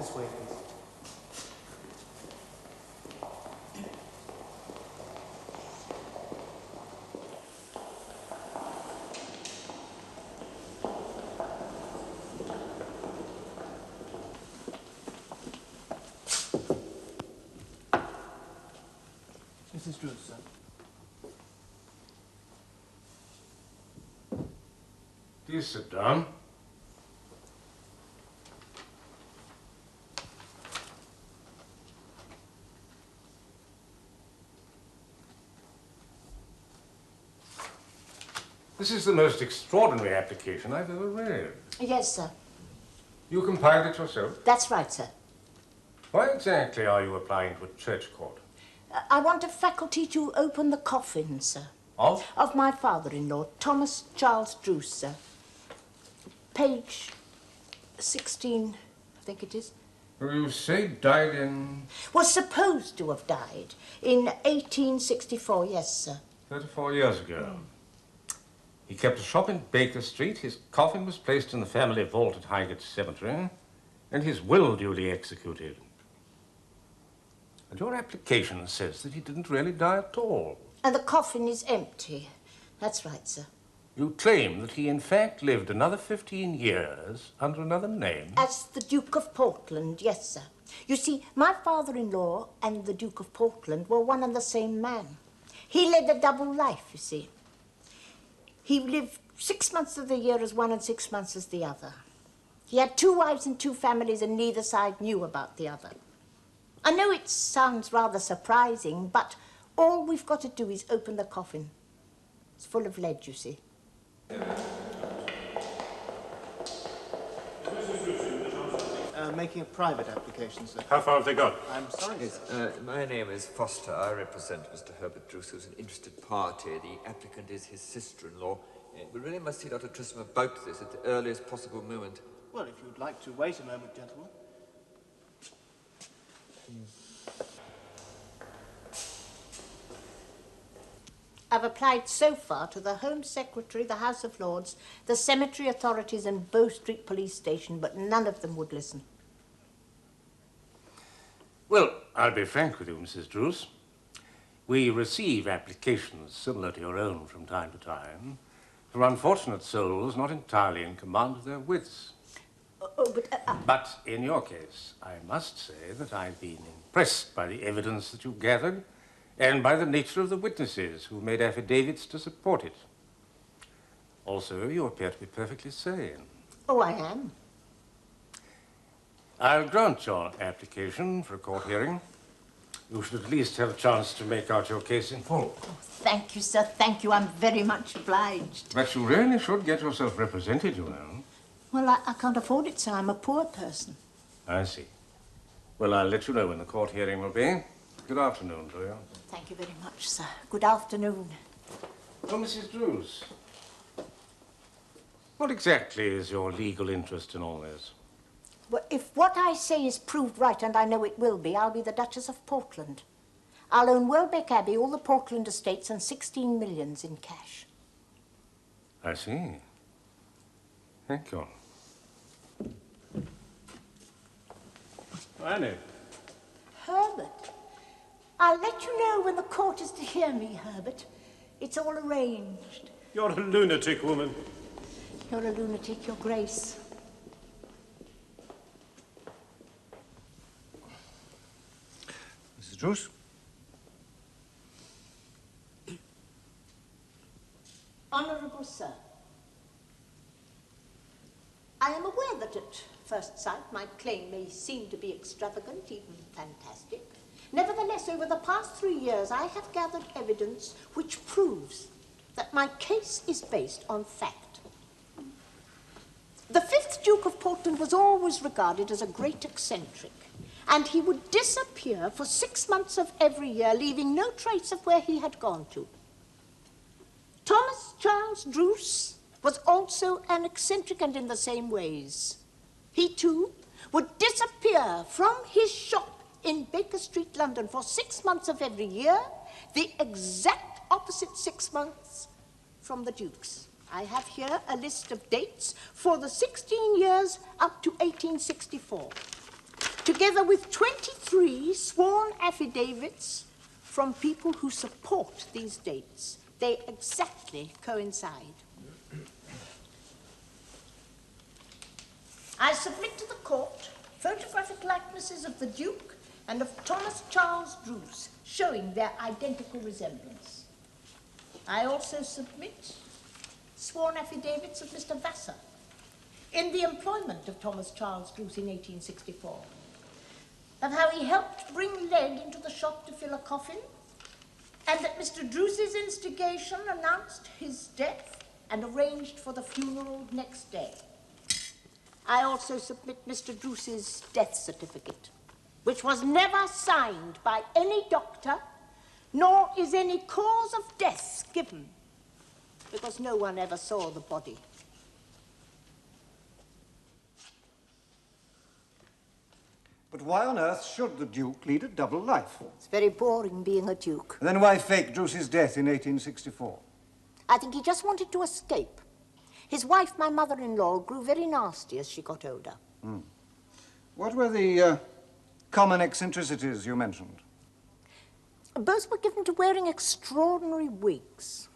This way, please. Mrs. Druce, sir. Please sit down. This is the most extraordinary application I've ever read. Yes, sir. You compiled it yourself? That's right, sir. Why exactly are you applying to a church court? I want a faculty to open the coffin, sir. Of? Of my father-in-law, Thomas Charles Druce, sir. Page 16, I think it is. You say died in... Was supposed to have died in 1864, yes, sir. 34 years ago. He kept a shop in Baker Street, his coffin was placed in the family vault at Highgate Cemetery, and his will duly executed. And your application says that he didn't really die at all. And the coffin is empty. That's right, sir. You claim that he in fact lived another 15 years under another name? As the Duke of Portland, yes, sir. You see, my father-in-law and the Duke of Portland were one and the same man. He led a double life, you see. He lived 6 months of the year as one and 6 months as the other. He had 2 wives and 2 families, and neither side knew about the other. I know it sounds rather surprising, but all we've got to do is open the coffin. It's full of lead, you see. Making a private application, sir. How far have they got? I'm sorry, Yes, my name is Foster. I represent Mr. Herbert Druce, who's an interested party. The applicant is his sister-in-law. We really must see Dr. Tristram about this at the earliest possible moment. Well, if you'd like to wait a moment, gentlemen. I've applied so far to the Home Secretary, the House of Lords, the cemetery authorities and Bow Street Police Station, but none of them would listen. Well, I'll be frank with you, Mrs. Druce. We receive applications similar to your own from time to time for unfortunate souls not entirely in command of their wits. But in your case, I must say that I've been impressed by the evidence that you've gathered and by the nature of the witnesses who made affidavits to support it. Also, you appear to be perfectly sane. Oh, I am. I'll grant your application for a court hearing. You should at least have a chance to make out your case in full. Oh, thank you, sir. Thank you. I'm very much obliged. But you really should get yourself represented, you know. Well, I can't afford it, sir. I'm a poor person. I see. Well, I'll let you know when the court hearing will be. Good afternoon to you. Thank you very much, sir. Good afternoon. Oh, Mrs. Druce, what exactly is your legal interest in all this? Well, if what I say is proved right, and I know it will be, I'll be the Duchess of Portland. I'll own Welbeck Abbey, all the Portland estates, and 16 millions in cash. I see. Thank you. Annie. Herbert, I'll let you know when the court is to hear me, Herbert. It's all arranged. You're a lunatic, woman. You're a lunatic, Your Grace. Mrs. Druce? Honourable Sir, I am aware that at first sight my claim may seem to be extravagant, even fantastic. Nevertheless, over the past 3 years, I have gathered evidence which proves that my case is based on fact. The 5th Duke of Portland was always regarded as a great eccentric, and he would disappear for 6 months of every year, leaving no trace of where he had gone to. Thomas Charles Druce was also an eccentric, and in the same ways. He, too, would disappear from his shop in Baker Street, London, for 6 months of every year, the exact opposite 6 months from the Duke's. I have here a list of dates for the 16 years up to 1864. together with 23 sworn affidavits from people who support these dates. They exactly coincide. I submit to the court photographic likenesses of the Duke and of Thomas Charles Druce, showing their identical resemblance. I also submit sworn affidavits of Mr. Vassar in the employment of Thomas Charles Druce in 1864, of how he helped bring lead into the shop to fill a coffin, and that Mr. Druce's instigation announced his death and arranged for the funeral next day. I also submit Mr. Druce's death certificate, which was never signed by any doctor, nor is any cause of death given, because no one ever saw the body. But why on earth should the Duke lead a double life? It's very boring being a Duke. Then why fake Druce's death in 1864? I think he just wanted to escape. His wife, my mother-in-law, grew very nasty as she got older. What were the common eccentricities you mentioned? Both were given to wearing extraordinary wigs.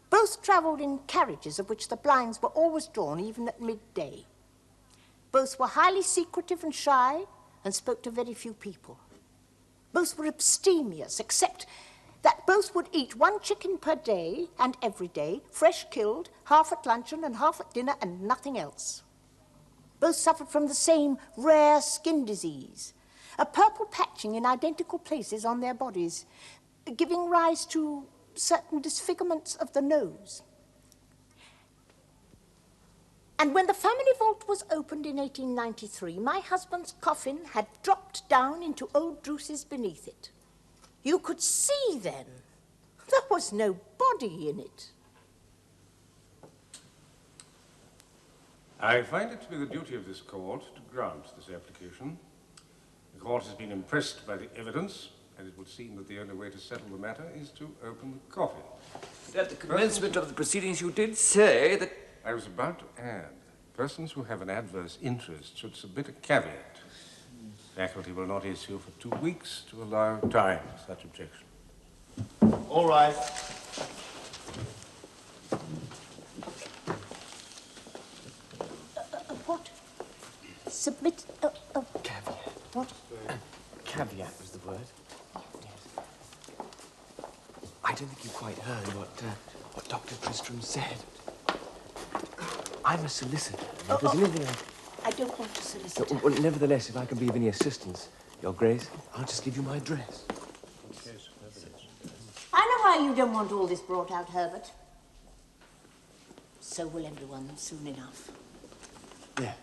Both travelled in carriages of which the blinds were always drawn, even at midday. Both were highly secretive and shy, and spoke to very few people. Both were abstemious, except that both would eat 1 chicken per day and every day, fresh killed, half at luncheon and half at dinner, and nothing else. Both suffered from the same rare skin disease, a purple patching in identical places on their bodies, giving rise to certain disfigurements of the nose. And when the family vault was opened in 1893, my husband's coffin had dropped down into old Druce's beneath it. You could see then there was no body in it. I find it to be the duty of this court to grant this application. The court has been impressed by the evidence, and it would seem that the only way to settle the matter is to open the coffin. At the commencement of the proceedings, you did say that... I was about to add, persons who have an adverse interest should submit a caveat. Faculty will not issue for 2 weeks to allow time for such objection. All right. What? Submit a Caveat. what? Caveat was the word. Yes. I don't think you quite heard what Dr. Tristram said. I'm a solicitor. And if there's anything I don't want to solicit. Well, nevertheless, if I can be of any assistance, Your Grace, I'll just give you my address. I know why you don't want all this brought out, Herbert. So will everyone soon enough. There.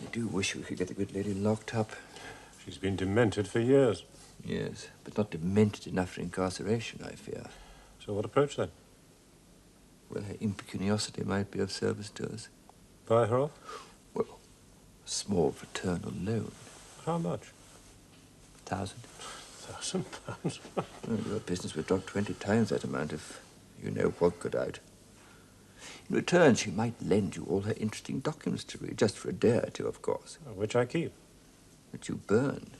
I do wish we could get the good lady locked up. She's been demented for years. Yes, but not demented enough for incarceration, I fear. So what approach then? Well, her impecuniosity might be of service to us. Buy her off? Well, a small fraternal loan. How much? 1,000. £1,000? Well, your business would drop 20 times that amount if you know what got out. In return, she might lend you all her interesting documents to read, just for a day or two, of course. Which I keep. But you burn.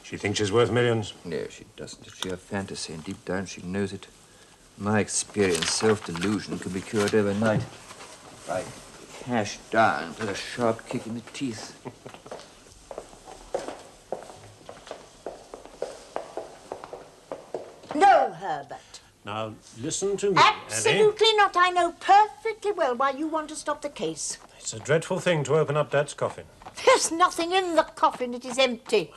She thinks she's worth millions. No, she doesn't. It's sheer fantasy, and deep down she knows it. In my experience, self-delusion can be cured overnight by cash down to a sharp kick in the teeth. No, Herbert. Now, listen to me, Absolutely Annie. not. I know perfectly well why you want to stop the case. It's a dreadful thing to open up Dad's coffin. There's nothing in the coffin. It is empty.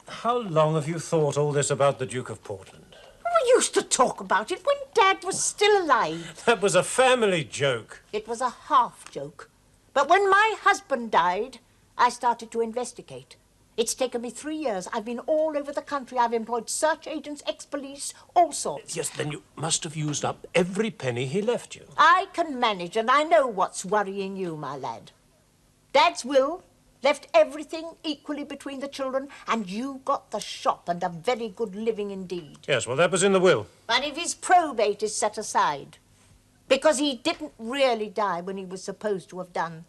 How long have you thought all this about the Duke of Portland? We used to talk about it when Dad was still alive. That was a family joke. It was a half joke. But when my husband died, I started to investigate. It's taken me 3 years. I've been all over the country. I've employed search agents, ex-police, all sorts. Yes, then you must have used up every penny he left you. I can manage, and I know what's worrying you, my lad. Dad's will left everything equally between the children, and you got the shop and a very good living indeed. Yes, well, that was in the will. But if his probate is set aside, because he didn't really die when he was supposed to have done,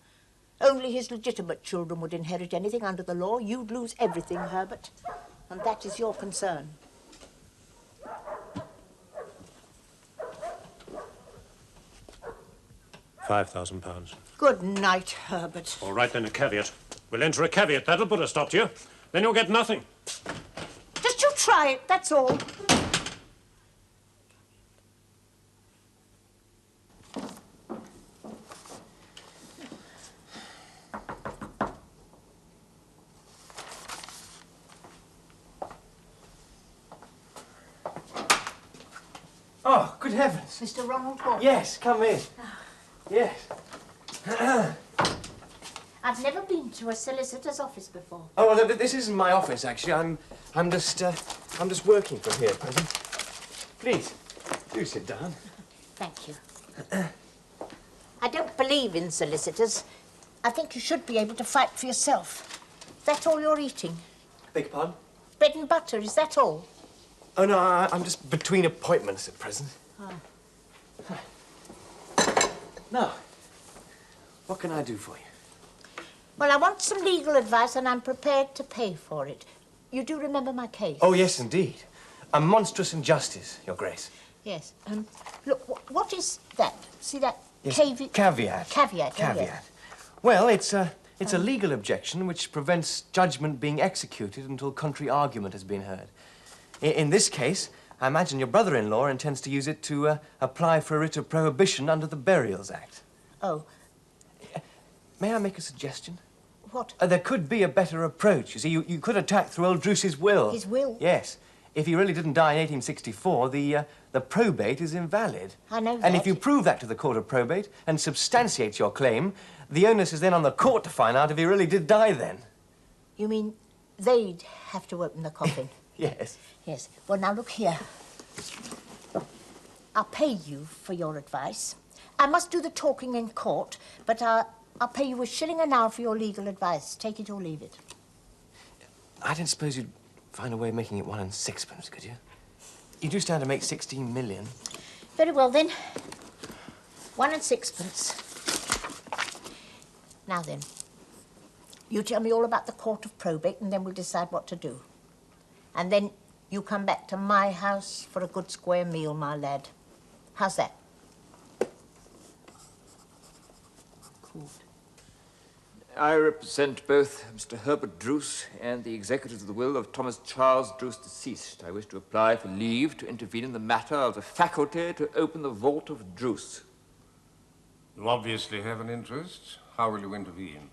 only his legitimate children would inherit anything under the law. You'd lose everything, Herbert, and that is your concern. £5,000. Good night, Herbert. All right, then, a caveat. We'll enter a caveat. That'll put a stop to you. Then you'll get nothing. Just you try it, that's all. Oh, good heavens. Mr. Ronald Watts. Yes, come in. Yes. I've never been to a solicitor's office before. Oh, well, this isn't my office, actually. I'm just working from here at present. Please, do sit down. Thank you. I don't believe in solicitors. I think you should be able to fight for yourself. Is that all you're eating? Beg your pardon? Bread and butter, is that all? Oh, no, I'm just between appointments at present. Oh. Now, what can I do for you? Well, I want some legal advice and I'm prepared to pay for it. You do remember my case? Oh, yes, indeed. A monstrous injustice, Your Grace. Yes. Look, what is that? See that? Yes, Caveat. Caveat. Caveat. Caveat. Well, it's a legal objection which prevents judgment being executed until contrary argument has been heard. In this case, I imagine your brother-in-law intends to use it to apply for a writ of prohibition under the Burials Act. Oh. May I make a suggestion? What? There could be a better approach. You see, you could attack through old Druce's will. His will? Yes. If he really didn't die in 1864, the probate is invalid. I know that. And if you prove that to the Court of Probate and substantiate your claim, the onus is then on the court to find out if he really did die then. You mean they'd have to open the coffin? Yes. Yes. Well, now, look here. I'll pay you for your advice. I must do the talking in court, but I'll pay you £1 an hour for your legal advice. Take it or leave it. I didn't suppose you'd find a way of making it 1 and 6pence, could you? You do stand to make 16 million. Very well, then. 1 and 6pence. Now, then, you tell me all about the Court of Probate, and then we'll decide what to do. And then you come back to my house for a good square meal, my lad. How's that? Court. I represent both Mr. Herbert Druce and the executors of the will of Thomas Charles Druce, deceased. I wish to apply for leave to intervene in the matter of the faculty to open the vault of Druce. You obviously have an interest. How will you intervene?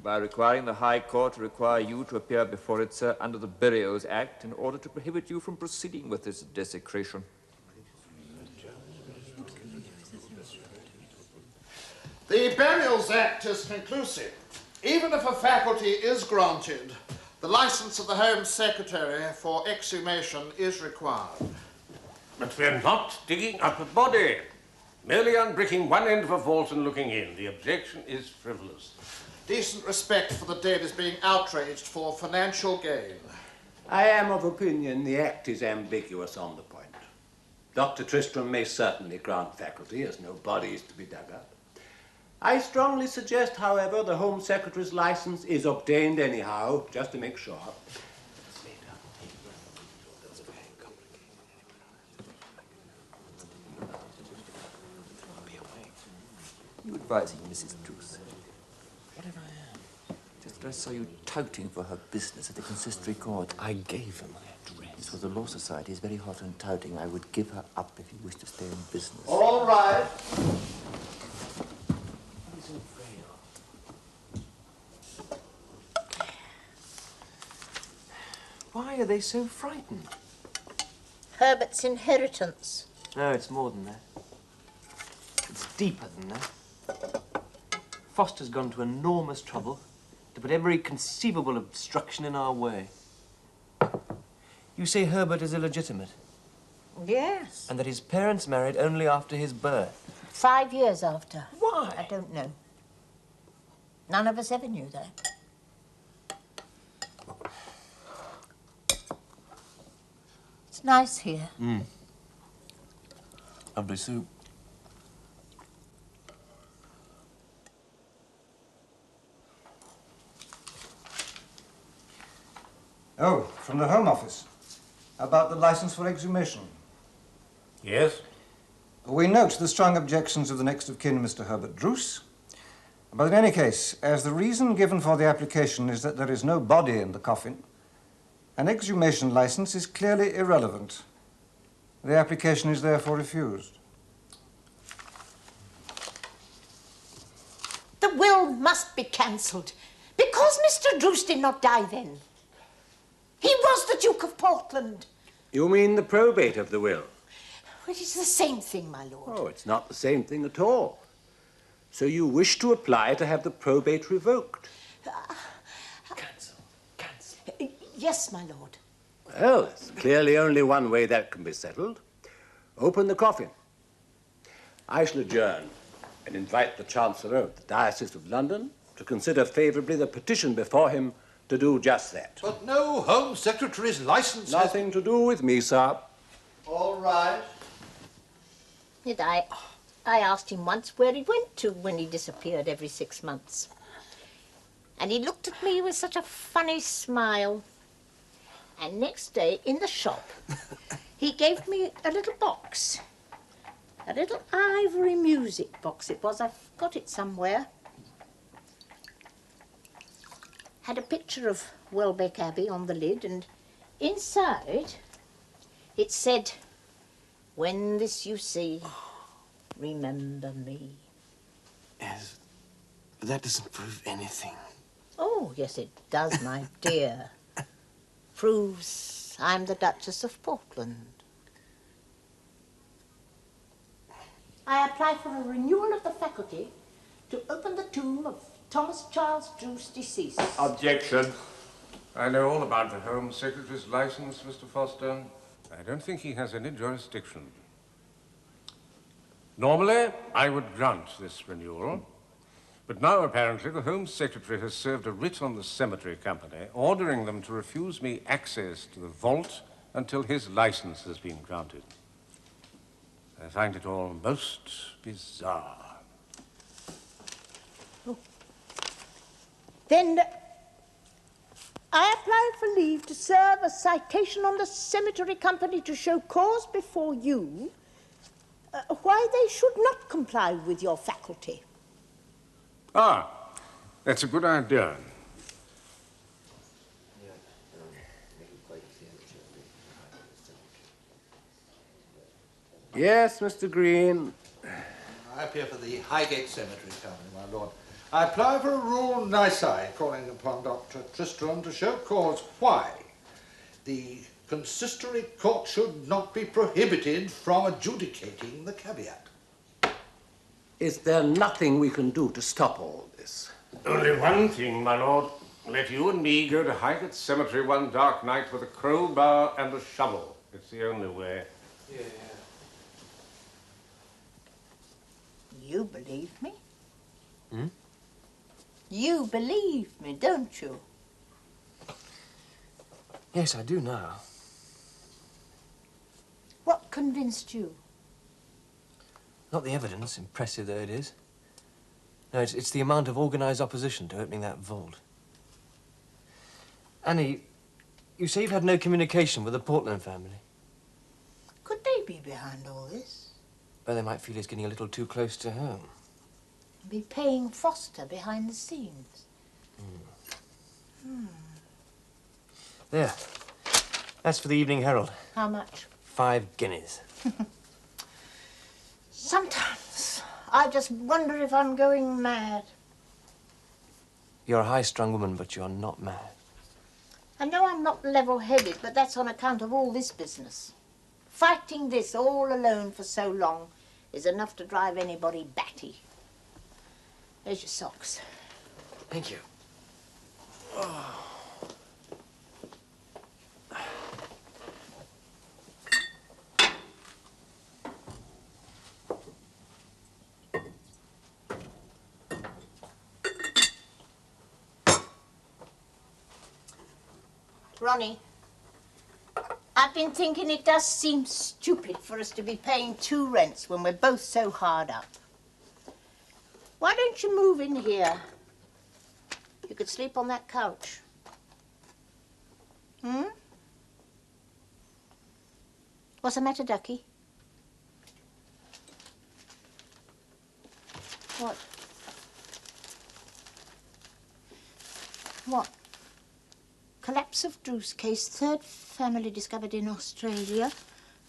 By requiring the High Court to require you to appear before it, sir, under the Burials Act in order to prohibit you from proceeding with this desecration. The Burials Act is conclusive. Even if a faculty is granted, the license of the Home Secretary for exhumation is required. But we're not digging up a body. Merely unbricking one end of a vault and looking in. The objection is frivolous. Decent respect for the dead is being outraged for financial gain. I am of opinion the Act is ambiguous on the point. Dr. Tristram may certainly grant faculty, as no body is to be dug up. I strongly suggest, however, the Home Secretary's license is obtained anyhow, just to make sure. You advising Mrs. Druce? Whatever I am. Just that I saw you touting for her business at the consistory court. I gave her my address. For the Law Society is very hot on touting. I would give her up if you wish to stay in business. All right. Why are they so frightened? Herbert's inheritance. No, it's more than that. It's deeper than that. Foster's gone to enormous trouble to put every conceivable obstruction in our way. You say Herbert is illegitimate? Yes. And that his parents married only after his birth? 5 years after. Why? I don't know. None of us ever knew that. It's nice here. Lovely soup. Oh, from the Home Office. About the license for exhumation. Yes? We note the strong objections of the next of kin, Mr. Herbert Druce. But in any case, as the reason given for the application is that there is no body in the coffin, an exhumation license is clearly irrelevant. The application is therefore refused. The will must be cancelled because Mr. Druce did not die then. He was the Duke of Portland. You mean the probate of the will? It is the same thing, my lord. Oh, it's not the same thing at all. So you wish to apply to have the probate revoked? Cancel. Yes, my lord. Well, there's clearly only one way that can be settled. Open the coffin. I shall adjourn and invite the Chancellor of the Diocese of London to consider favourably the petition before him to do just that. But no Home Secretary's license Nothing to do with me, sir. All right. Did I asked him once where he went to when he disappeared every 6 months. And he looked at me with such a funny smile. And next day, in the shop, he gave me a little box. A little ivory music box it was. I've got it somewhere. Had a picture of Welbeck Abbey on the lid, and inside it said, "When this you see, remember me." Yes, but that doesn't prove anything. Oh, yes, it does, my dear. Proves I'm the Duchess of Portland. I apply for a renewal of the faculty to open the tomb of Thomas Charles Druce, deceased. Objection. I know all about the Home Secretary's license, Mr. Foster. I don't think he has any jurisdiction. Normally, I would grant this renewal, but now apparently the Home Secretary has served a writ on the cemetery company ordering them to refuse me access to the vault until his license has been granted. I find it all most bizarre. Then I apply for leave to serve a citation on the cemetery company to show cause before you why they should not comply with your faculty. Ah, that's a good idea. Yes, Mr. Green. I appear for the Highgate Cemetery Company, my lord. I apply for a rule nisi calling upon Dr. Tristram to show cause why the consistory court should not be prohibited from adjudicating the caveat. Is there nothing we can do to stop all this? Only one thing, my lord. Let you and me go to Highgate Cemetery one dark night with a crowbar and a shovel. It's the only way. Yeah. You believe me? Hmm? You believe me, don't you? Yes, I do now. What convinced you? Not the evidence, impressive though it is. No, it's the amount of organised opposition to opening that vault. Annie, you say you've had no communication with the Portland family. Could they be behind all this? Well, they might feel he's getting a little too close to home. Be paying Foster behind the scenes. There. That's for the Evening Herald. How much? 5 guineas. Sometimes I just wonder if I'm going mad. You're a high-strung woman, but you're not mad. I know I'm not level-headed, but that's on account of all this business. Fighting this all alone for so long is enough to drive anybody batty. There's your socks. Thank you. Ronnie, I've been thinking it does seem stupid for us to be paying 2 rents when we're both so hard up. Why don't you move in here? You could sleep on that couch. Hmm? What's the matter, Ducky? What? What? Collapse of Druce case, 3rd family discovered in Australia.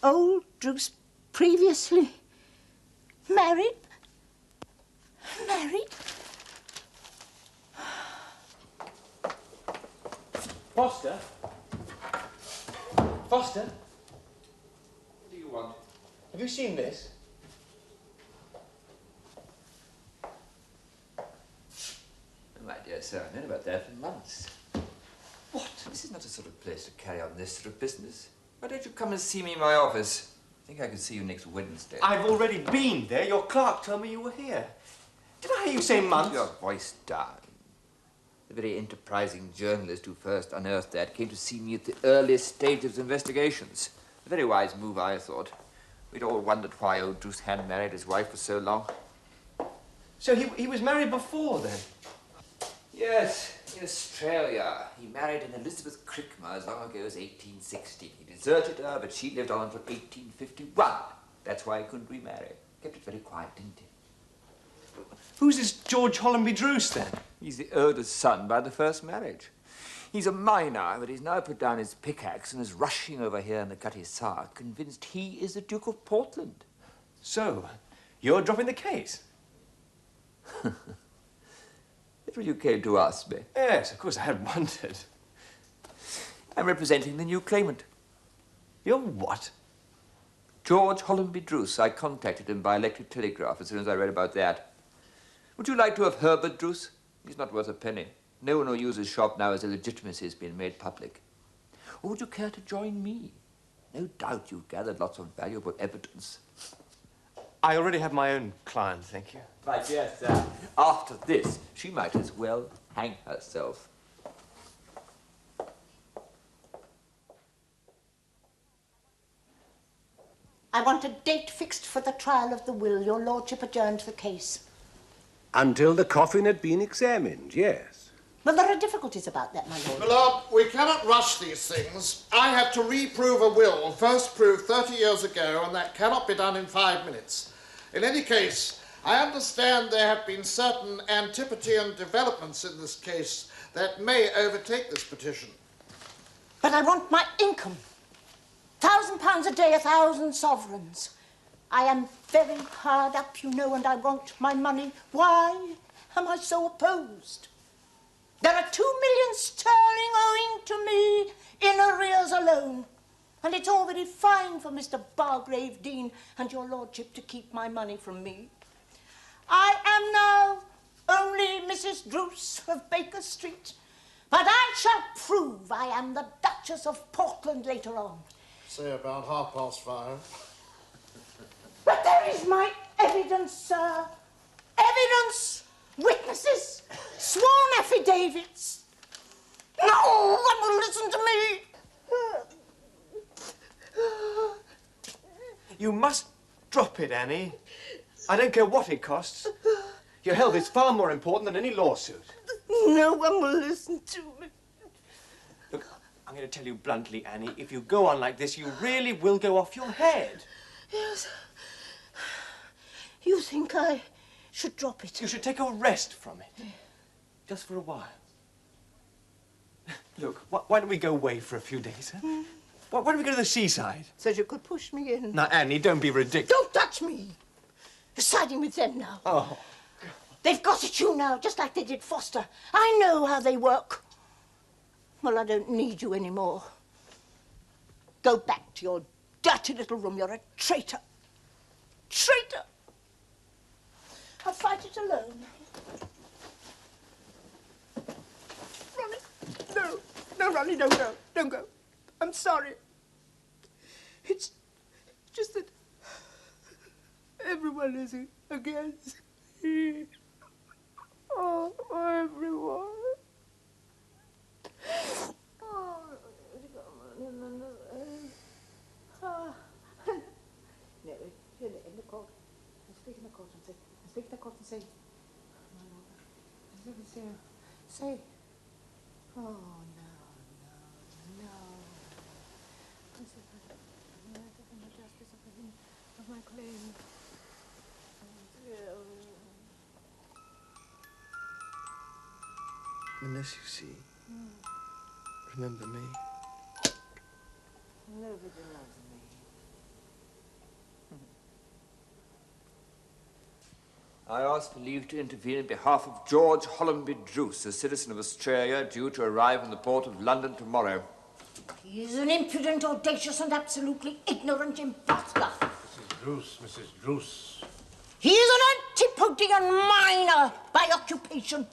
Old Druce previously married? Married? Foster? Foster? What do you want? Have you seen this? My dear sir, I've known about that for months. What? This is not a sort of place to carry on this sort of business. Why don't you come and see me in my office? I think I can see you next Wednesday. I've already been there. Your clerk told me you were here. Did I hear you say months? Keep your voice down. The very enterprising journalist who first unearthed that came to see me at the earliest stages of investigations. A very wise move, I thought. We'd all wondered why old Druce hadn't married his wife for so long. So he was married before, then? Yes, in Australia. He married an Elizabeth Crickmer as long ago as 1860. He deserted her, but she lived on until 1851. That's why he couldn't remarry. Kept it very quiet, didn't he? Who's this George Hollandby Druce, then? He's the oldest son by the first marriage. He's a minor, but he's now put down his pickaxe and is rushing over here in the Cutty Sark, convinced he is the Duke of Portland. So, you're dropping the case? That's what you came to ask me. Yes, of course, I had wondered. I'm representing the new claimant. You're what? George Hollandby Druce. I contacted him by electric telegraph as soon as I read about that. Would you like to have Herbert Druce? He's not worth a penny. No one will use his shop now as illegitimacy has been made public. Or would you care to join me? No doubt you've gathered lots of valuable evidence. I already have my own client, thank you. My dear sir, after this, she might as well hang herself. I want a date fixed for the trial of the will. Your lordship adjourned the case. Until the coffin had been examined, yes. Well, there are difficulties about that, my lord. My lord, we cannot rush these things. I had to reprove a will, first proved 30 years ago, and that cannot be done in 5 minutes. In any case, I understand there have been certain Antipodean developments in this case that may overtake this petition. But I want my income. £1,000 a day, 1,000 sovereigns. I am very hard up, you know, and I want my money. Why am I so opposed? There are 2 million sterling owing to me in arrears alone. And it's all very fine for Mr. Bargrave Dean and your lordship to keep my money from me. I am now only Mrs. Druce of Baker Street, but I shall prove I am the Duchess of Portland later on. Say about 5:30. But there is my evidence, sir. Evidence, witnesses, sworn affidavits. No one will listen to me. You must drop it, Annie. I don't care what it costs. Your health is far more important than any lawsuit. No one will listen to me. Look, I'm going to tell you bluntly, Annie, if you go on like this, you really will go off your head. Yes. You think I should drop it? You should take a rest from it. Just for a while. Look, why don't we go away for a few days, huh? Why don't we go to the seaside? So you could push me in. Now, Annie, don't be ridiculous. Don't touch me. You're siding with them now. Oh. They've got at you now, just like they did Foster. I know how they work. Well, I don't need you anymore. Go back to your dirty little room. You're a traitor. Traitor! I'll fight it alone. Ronnie, no. No, Ronnie, don't go. Don't go. I'm sorry. It's just that everyone is against me. Oh, everyone. Oh, Say, say. Oh, no. The justice of my claim. Unless you see, remember me. Nobody loves me. I ask for leave to intervene in behalf of George Hollamby Druce, a citizen of Australia, due to arrive in the port of London tomorrow. He is an impudent, audacious, and absolutely ignorant impostor. Mrs. Druce. He is an Antipodean miner by occupation,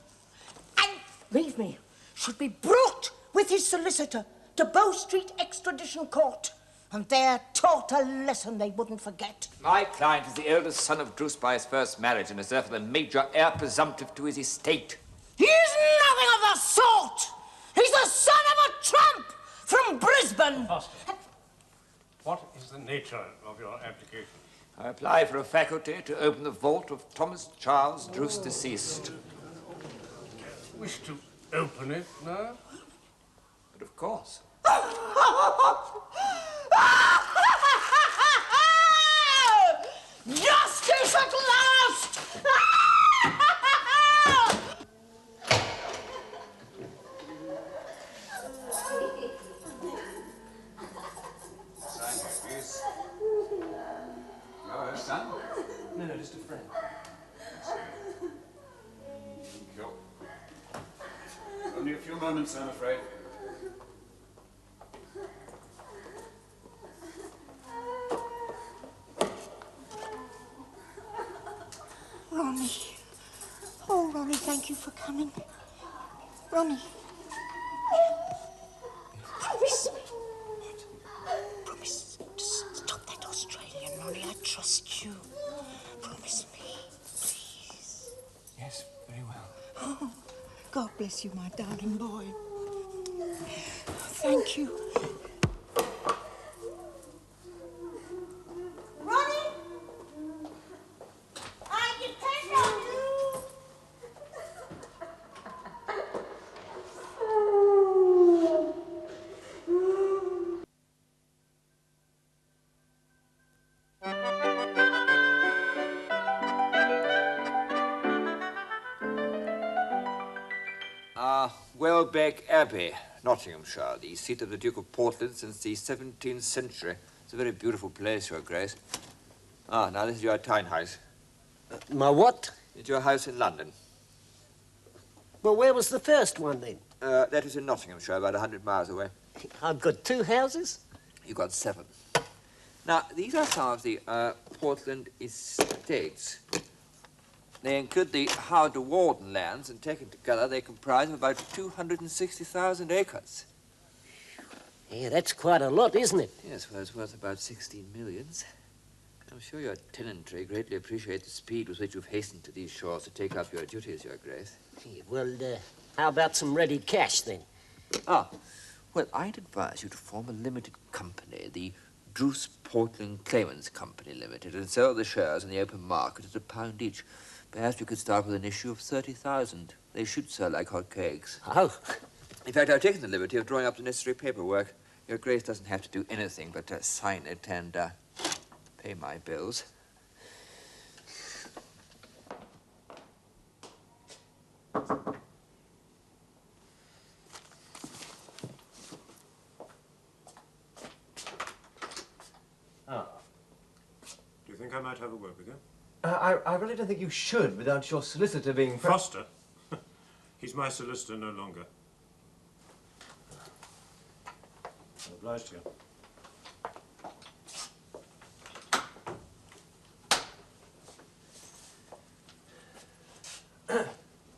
and, believe me, should be brought with his solicitor to Bow Street Extradition Court, and there taught a lesson they wouldn't forget. My client is the eldest son of Druce by his first marriage, and is therefore the major heir presumptive to his estate. He is nothing of the sort! He's the son of a tramp from Brisbane! Foster, what is the nature of your application? I apply for a faculty to open the vault of Thomas Charles Druce deceased. Wish to open it now? But of course. Justice at last! Please. Your son? No, just a friend. Sure. Only a few moments, I'm afraid. Ronnie. Oh, Ronnie, thank you for coming. Ronnie. Promise me. Promise to stop that Australian, Ronnie. I trust you. Promise me, please. Yes, very well. Oh, God bless you, my darling boy. Thank you. Ronnie! I depend on you! Welbeck Abbey, Nottinghamshire, the seat of the Duke of Portland since the 17th century. It's a very beautiful place, Your Grace. Ah, now this is your town house. My what? It's your house in London. Well, where was the first one, then? That is in Nottinghamshire, about 100 miles away. I've got 2 houses. You got 7. Now, these are some of the Portland estates. They include the Howard Warden lands, and taken together, they comprise of about 260,000 acres. Yeah, that's quite a lot, isn't it? Yes, well, it's worth about 16 millions. I'm sure your tenantry greatly appreciate the speed with which you've hastened to these shores to take up your duties, Your Grace. Yeah, well, how about some ready cash, then? Ah, well, I'd advise you to form a limited company, the Druce-Portland Claimants Company Limited, and sell the shares in the open market at £1 each. Perhaps you could start with an issue of 30,000. They should sell like hotcakes. Oh. In fact, I've taken the liberty of drawing up the necessary paperwork. Your Grace doesn't have to do anything but sign it and pay my bills. Do you think I might have a word with you? I really don't think you should without your solicitor being... Foster? He's my solicitor no longer. I'm obliged to you.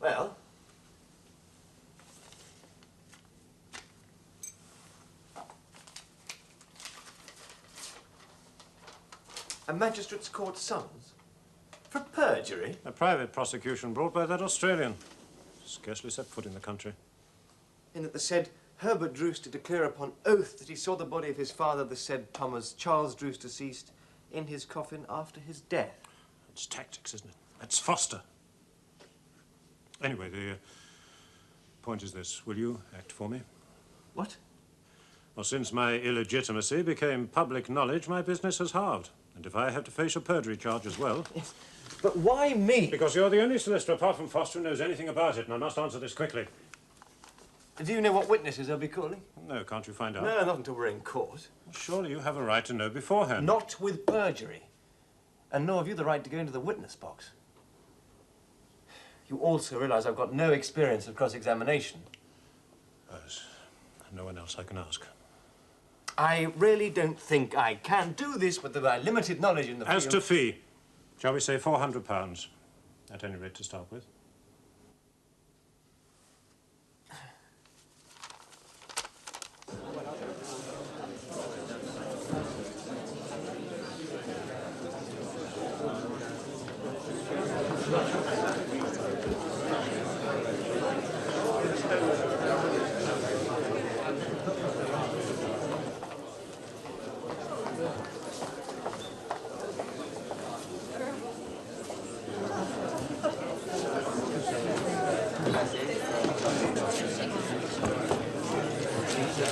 Well... A magistrate's court summons? For perjury? A private prosecution brought by that Australian. Scarcely set foot in the country. In that the said Herbert Druce to declare upon oath that he saw the body of his father, the said Thomas Charles Druce deceased, in his coffin after his death. It's tactics, isn't it? That's Foster. Anyway, the point is this. Will you act for me? What? Well, since my illegitimacy became public knowledge, my business has halved. And if I have to face a perjury charge as well... Yes. But why me? Because you're the only solicitor apart from Foster who knows anything about it, and I must answer this quickly. Do you know what witnesses I'll be calling? No, can't you find out? No, not until we're in court. Surely you have a right to know beforehand. Not with perjury. And nor have you the right to go into the witness box. You also realise I've got no experience of cross-examination. There's no one else I can ask. I really don't think I can do this with my limited knowledge in the field. As to fee, shall we say £400, at any rate to start with?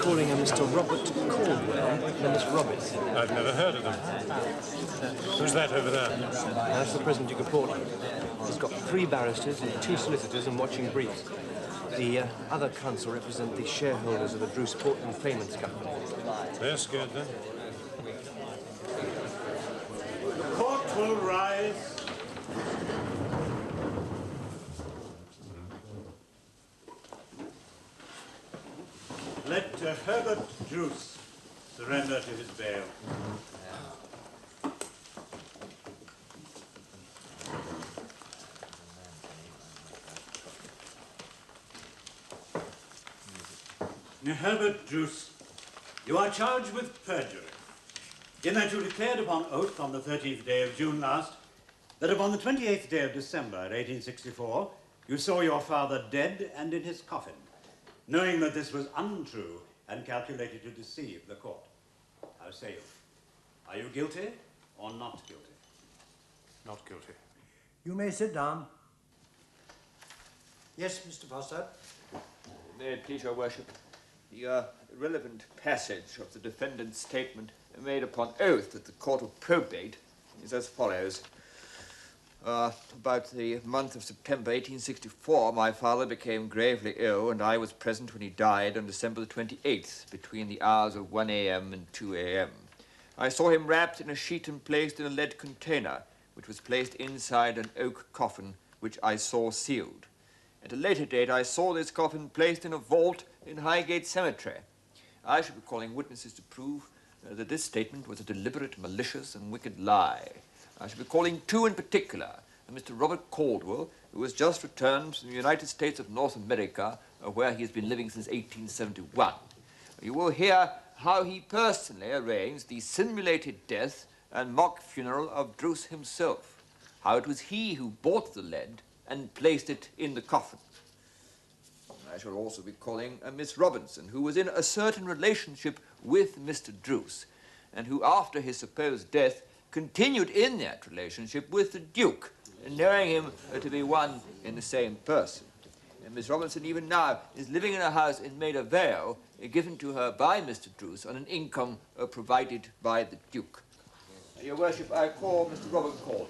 Calling a Mr. Robert Caldwell and Miss Roberts. I've never heard of them. Who's that over there? That's the present Duke of Portland. He's got 3 barristers and 2 solicitors and watching briefs. The other counsel represent the shareholders of the Druce-Portland Claimants Company. They're scared, then. The court will rise. Let Herbert Druce surrender to his bail. Herbert Druce, you are charged with perjury, in that you declared upon oath on the 13th day of June last that upon the 28th day of December 1864 you saw your father dead and in his coffin, knowing that this was untrue and calculated to deceive the court. How say you? Are you guilty or not guilty? Not guilty. You may sit down. Yes, Mr. Foster. May it please your worship, the relevant passage of the defendant's statement made upon oath at the court of probate is as follows. About the month of September 1864, my father became gravely ill, and I was present when he died on December the 28th, between the hours of 1 a.m. and 2 a.m. I saw him wrapped in a sheet and placed in a lead container, which was placed inside an oak coffin, which I saw sealed. At a later date, I saw this coffin placed in a vault in Highgate Cemetery. I shall be calling witnesses to prove that this statement was a deliberate, malicious, and wicked lie. I shall be calling 2 in particular, Mr. Robert Caldwell, who has just returned from the United States of North America, where he has been living since 1871. You will hear how he personally arranged the simulated death and mock funeral of Druce himself, how it was he who bought the lead and placed it in the coffin. I shall also be calling Miss Robinson, who was in a certain relationship with Mr. Druce, and who, after his supposed death, continued in that relationship with the Duke, knowing him to be one and the same person. And Miss Robinson even now is living in a house in Maida Vale, given to her by Mr. Druce on an income provided by the Duke. Your Worship, I call Mr. Robert Caldwell.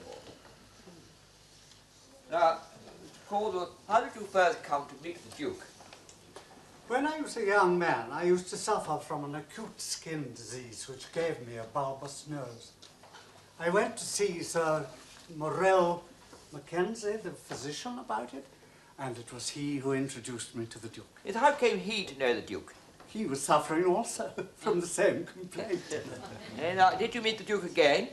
Now, Mr. Caldwell, how did you first come to meet the Duke? When I was a young man, I used to suffer from an acute skin disease which gave me a bulbous nose. I went to see Sir Morrell Mackenzie, the physician, about it, and it was he who introduced me to the Duke. Yes, how came he to know the Duke? He was suffering also from the same complaint. And did you meet the Duke again?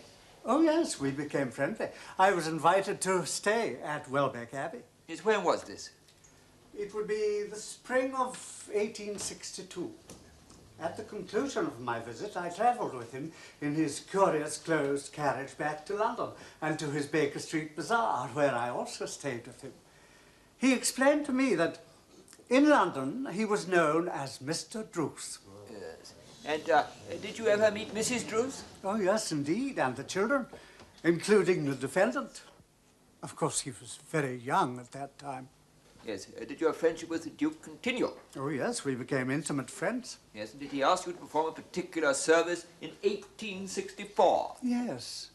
Oh, yes, we became friendly. I was invited to stay at Welbeck Abbey. Yes, when was this? It would be the spring of 1862. At the conclusion of my visit, I travelled with him in his curious closed carriage back to London and to his Baker Street Bazaar, where I also stayed with him. He explained to me that in London he was known as Mr. Druce. Yes. And did you ever meet Mrs. Druce? Oh, yes, indeed, and the children, including the defendant. Of course, he was very young at that time. Yes. Did your friendship with the Duke continue? Oh, yes, we became intimate friends. Yes, and did he ask you to perform a particular service in 1864? Yes.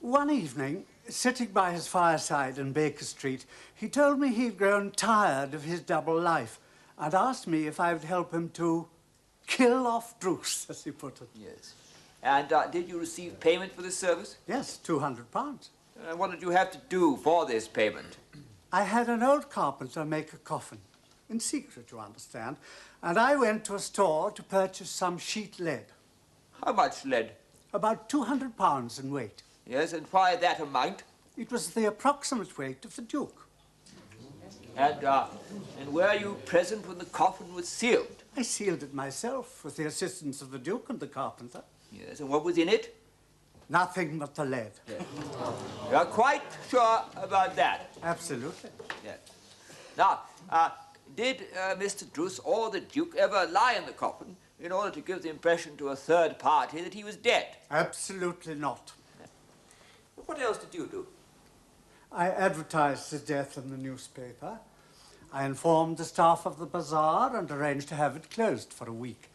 One evening, sitting by his fireside in Baker Street, he told me he'd grown tired of his double life and asked me if I would help him to kill off Druce, as he put it. Yes. And did you receive payment for this service? Yes, £200. What did you have to do for this payment? I had an old carpenter make a coffin, in secret, you understand, and I went to a store to purchase some sheet lead. How much lead? About £200 in weight. Yes, and why that amount? It was the approximate weight of the Duke. And were you present when the coffin was sealed? I sealed it myself with the assistance of the Duke and the carpenter. Yes, and what was in it? Nothing but the lead. Yes. You are quite sure about that? Absolutely. Yes. Now, did Mr. Druce or the Duke ever lie in the coffin in order to give the impression to a third party that he was dead? Absolutely not. What else did you do? I advertised his death in the newspaper. I informed the staff of the bazaar and arranged to have it closed for a week.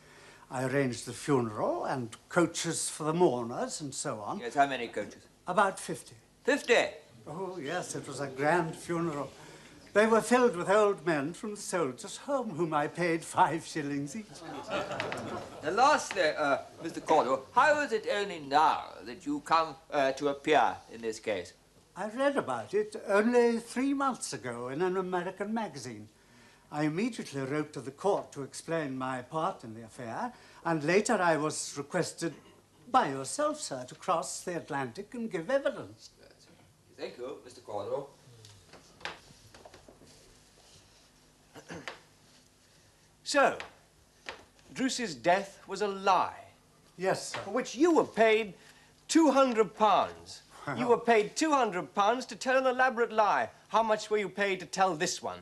I arranged the funeral and coaches for the mourners and so on. Yes, how many coaches? About 50. 50? Oh, yes, it was a grand funeral. They were filled with old men from the soldiers' home, whom I paid 5 shillings each. And lastly, Mr. Caldwell, how is it only now that you come to appear in this case? I read about it only 3 months ago in an American magazine. I immediately wrote to the court to explain my part in the affair, and later I was requested by yourself, sir, to cross the Atlantic and give evidence. Thank you, Mr. Caldwell. So, Druce's death was a lie. Yes, sir. For which you were paid £200. You were paid £200 to tell an elaborate lie. How much were you paid to tell this one?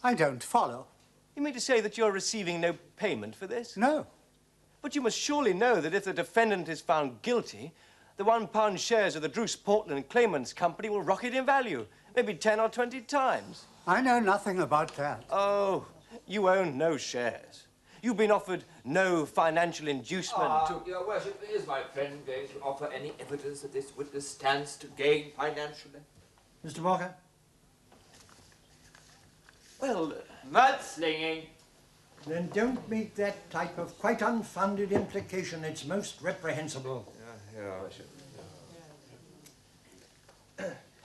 I don't follow. You mean to say that you're receiving no payment for this? No. But you must surely know that if the defendant is found guilty, the £1 shares of the Druce-Portland Claimants Company will rocket in value, maybe 10 or 20 times. I know nothing about that. Oh, you own no shares. You've been offered no financial inducement to... Your Worship, is my friend going to offer any evidence that this witness stands to gain financially? Mr. Walker? Well, mudslinging. Then don't make that type of quite unfounded implication. It's most reprehensible.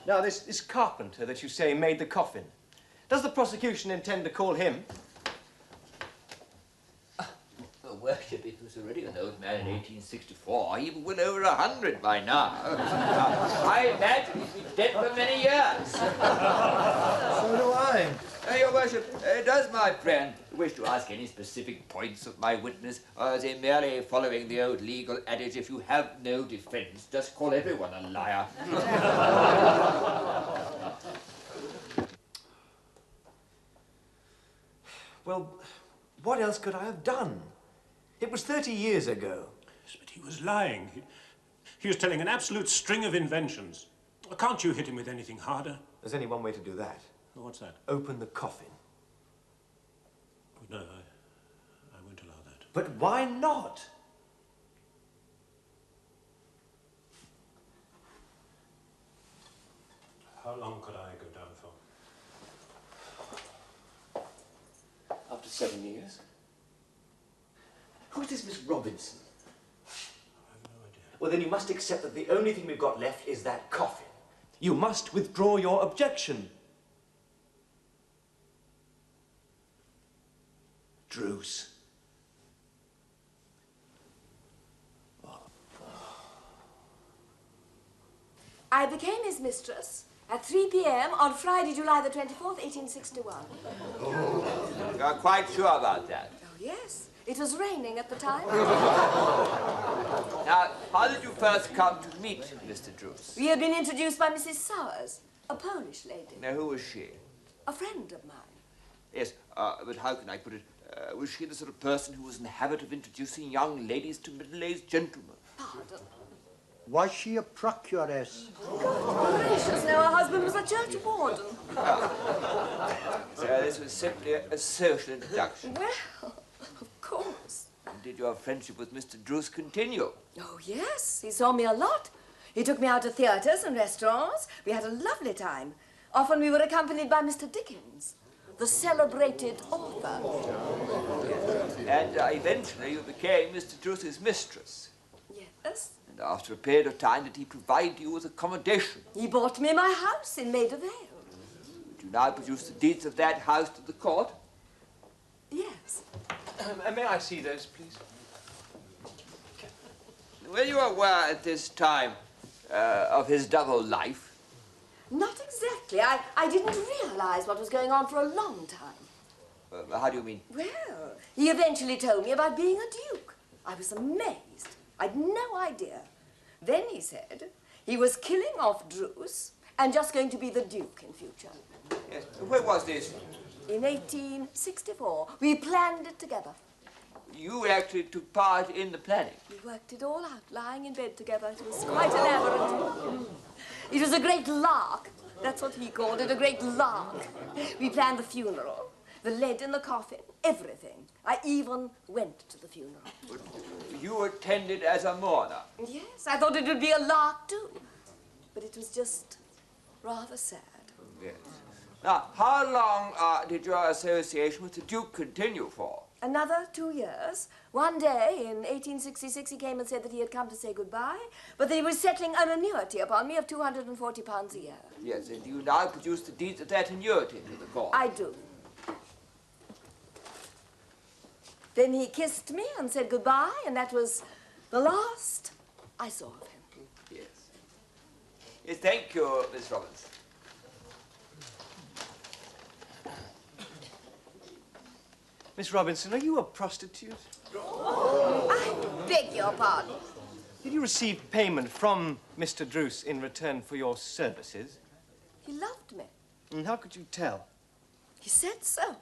Now, this carpenter that you say made the coffin, does the prosecution intend to call him? Your Worship, it was already an old man in 1864, even well over 100 by now. I imagine he's been dead for many years. So do I. Your Worship, does my friend wish to ask any specific points of my witness, or is he merely following the old legal adage, if you have no defense, just call everyone a liar? Well, what else could I have done? It was 30 years ago. Yes, but he was lying. He was telling an absolute string of inventions. Can't you hit him with anything harder? There's only one way to do that. What's that? Open the coffin. Oh, no, I won't allow that. But why not? How long could I go down for? After 7 years? Who is this Miss Robinson? I have no idea. Well, then you must accept that the only thing we've got left is that coffin. You must withdraw your objection. Druce. I became his mistress at 3 p.m. on Friday, July the 24th, 1861. You are quite sure about that? Oh, yes. It was raining at the time. Now, how did you first come to meet Mr. Druce? We had been introduced by Mrs. Sowers, a Polish lady. Now, who was she? A friend of mine. Yes, but how can I put it? Was she the sort of person who was in the habit of introducing young ladies to middle-aged gentlemen? Pardon? Was she a procuress? Gracious, no, her husband was a church warden. So this was simply a social introduction. Well, of course. And did your friendship with Mr. Druce continue? Oh, yes. He saw me a lot. He took me out to theatres and restaurants. We had a lovely time. Often we were accompanied by Mr. Dickens, the celebrated author. And eventually you became Mr. Druce's mistress. Yes. And after a period of time, did he provide you with accommodation? He bought me my house in Maida Vale. Would you now produce the deeds of that house to the court? Yes. May I see those, please? Were you aware at this time of his double life? Not exactly. I didn't realize what was going on for a long time. How do you mean? Well, he eventually told me about being a duke. I was amazed. I'd no idea. Then he said he was killing off Druce and just going to be the duke in future. Yes. Where was this? In 1864. We planned it together. You actually took part in the planning? We worked it all out, lying in bed together. It was quite elaborate. It was a great lark. That's what he called it, a great lark. We planned the funeral, the lead in the coffin, everything. I even went to the funeral. But you attended as a mourner? Yes, I thought it would be a lark too. But it was just rather sad. Yes. Now, how long did your association with the Duke continue for? Another 2 years. One day in 1866 he came and said that he had come to say goodbye, but that he was settling an annuity upon me of £240 a year. Yes, and you now produce the deeds of that annuity to the court? I do. Then he kissed me and said goodbye, and that was the last I saw of him. Yes. Yes, thank you, Miss Roberts. Miss Robinson, are you a prostitute? I beg your pardon. Did you receive payment from Mr. Druce in return for your services? He loved me. And how could you tell? He said so.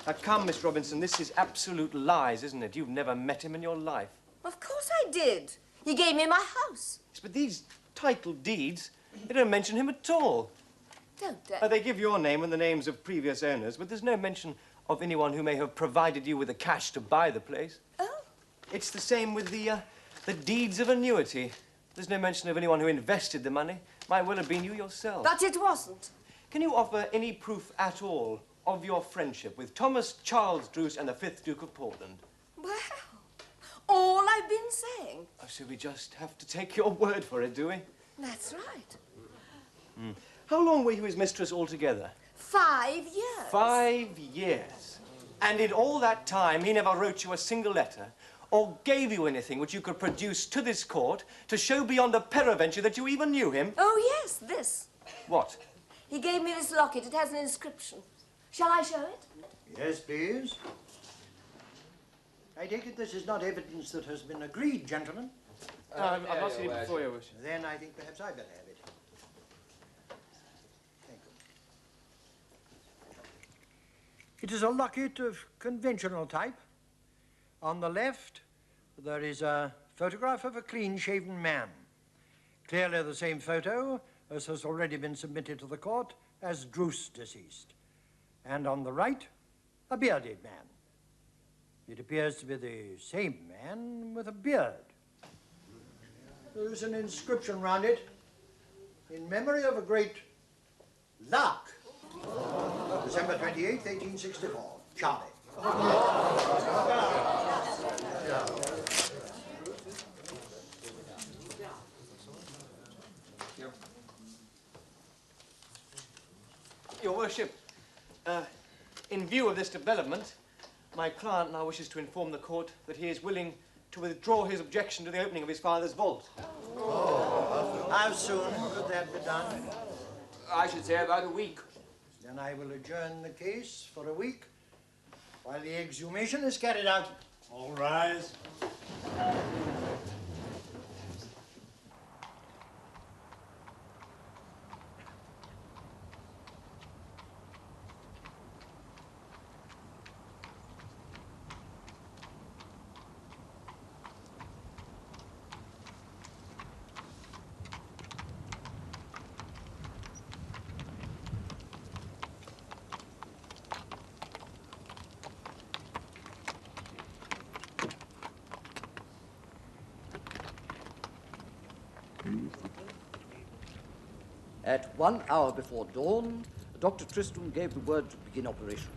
Now, come, Miss Robinson, this is absolute lies, isn't it? You've never met him in your life. Of course I did. He gave me my house. Yes, but these title deeds, they don't mention him at all. Don't they? They give your name and the names of previous owners, but there's no mention of anyone who may have provided you with the cash to buy the place. Oh. It's the same with the deeds of annuity. There's no mention of anyone who invested the money. Might well have been you yourself. But it wasn't. Can you offer any proof at all of your friendship with Thomas Charles Druce and the 5th Duke of Portland? Well, all I've been saying. Oh, so we just have to take your word for it, do we? That's right. How long were you his mistress altogether? 5 years. 5 years. And in all that time, he never wrote you a single letter or gave you anything which you could produce to this court to show beyond a peradventure that you even knew him? Oh, yes, this. What? He gave me this locket. It has an inscription. Shall I show it? Yes, please. I take it this is not evidence that has been agreed, gentlemen. I've not seen it before, Your Worship. Then I think perhaps I better have it. Thank you. It is a locket of conventional type. On the left, there is a photograph of a clean-shaven man. Clearly the same photo as has already been submitted to the court as Druce deceased. And on the right, a bearded man. It appears to be the same man with a beard. There is an inscription round it in memory of a great lark. December 28th, 1864. Charlie. Your Worship, in view of this development, my client now wishes to inform the court that he is willing to withdraw his objection to the opening of his father's vault. Oh. How soon could that be done? I should say about a week. Then I will adjourn the case for a week while the exhumation is carried out. All rise. At 1 hour before dawn, Dr. Tristram gave the word to begin operations.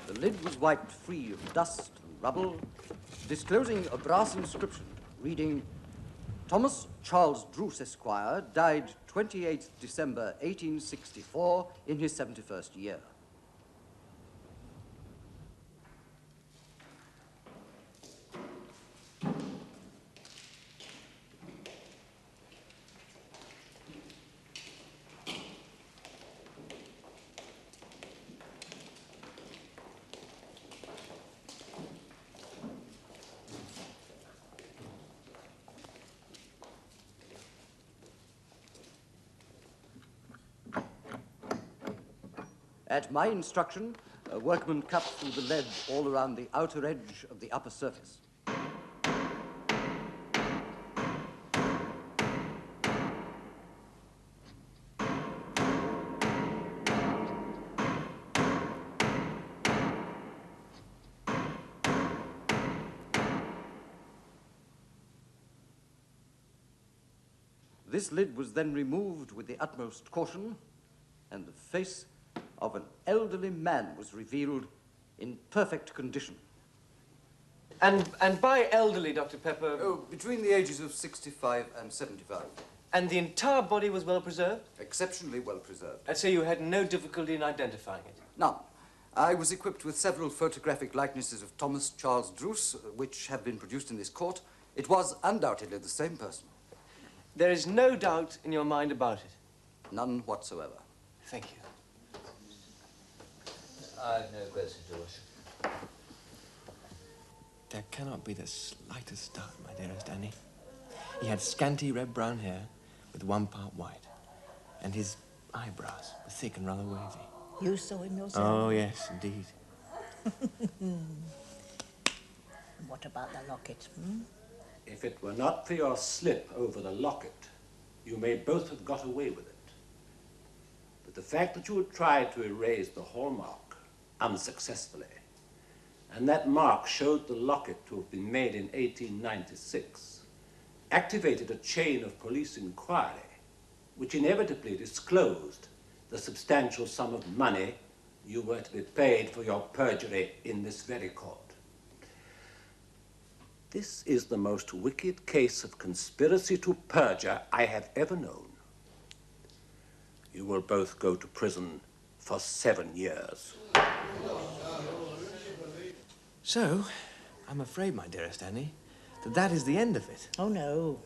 The lid was wiped free of dust and rubble, disclosing a brass inscription reading, Thomas Charles Druce, Esquire, died 28th December 1864 in his 71st year. At my instruction, a workman cut through the lead all around the outer edge of the upper surface. This lid was then removed with the utmost caution, and the face of an elderly man was revealed in perfect condition. And by elderly, Dr. Pepper? Oh, between the ages of 65 and 75. And the entire body was well preserved? Exceptionally well preserved. And so you had no difficulty in identifying it? None. I was equipped with several photographic likenesses of Thomas Charles Druce, which have been produced in this court. It was undoubtedly the same person. There is no doubt in your mind about it? None whatsoever. Thank you. I have no questions, Your Worship. There cannot be the slightest doubt, my dearest Annie. He had scanty red-brown hair with 1 part white, and his eyebrows were thick and rather wavy. You saw him yourself? Oh, yes, indeed. What about the locket, If it were not for your slip over the locket, you may both have got away with it. But the fact that you had tried to erase the hallmark unsuccessfully, and that mark showed the locket to have been made in 1896, activated a chain of police inquiry, which inevitably disclosed the substantial sum of money you were to be paid for your perjury in this very court. This is the most wicked case of conspiracy to perjure I have ever known. You will both go to prison for 7 years. So, I'm afraid, my dearest Annie, that is the end of it. Oh, no.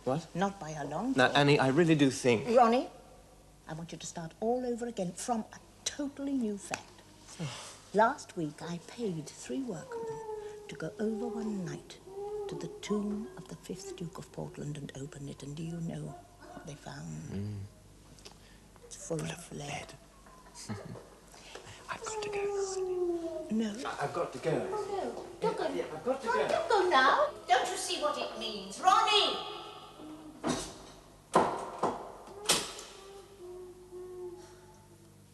What? Not by a long Now, shot. Annie, I really do think... Ronnie, I want you to start all over again from a totally new fact. Last week, I paid 3 workmen to go over one night to the tomb of the 5th Duke of Portland and open it, and do you know what they found? It's full of lead. I've got to go. No. I've got to go. No, don't go. Yeah, I've got to Ronnie, go. don't go now. Don't you see what it means? Ronnie!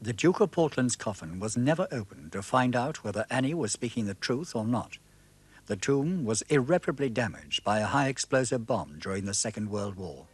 The Duke of Portland's coffin was never opened to find out whether Annie was speaking the truth or not. The tomb was irreparably damaged by a high-explosive bomb during the Second World War.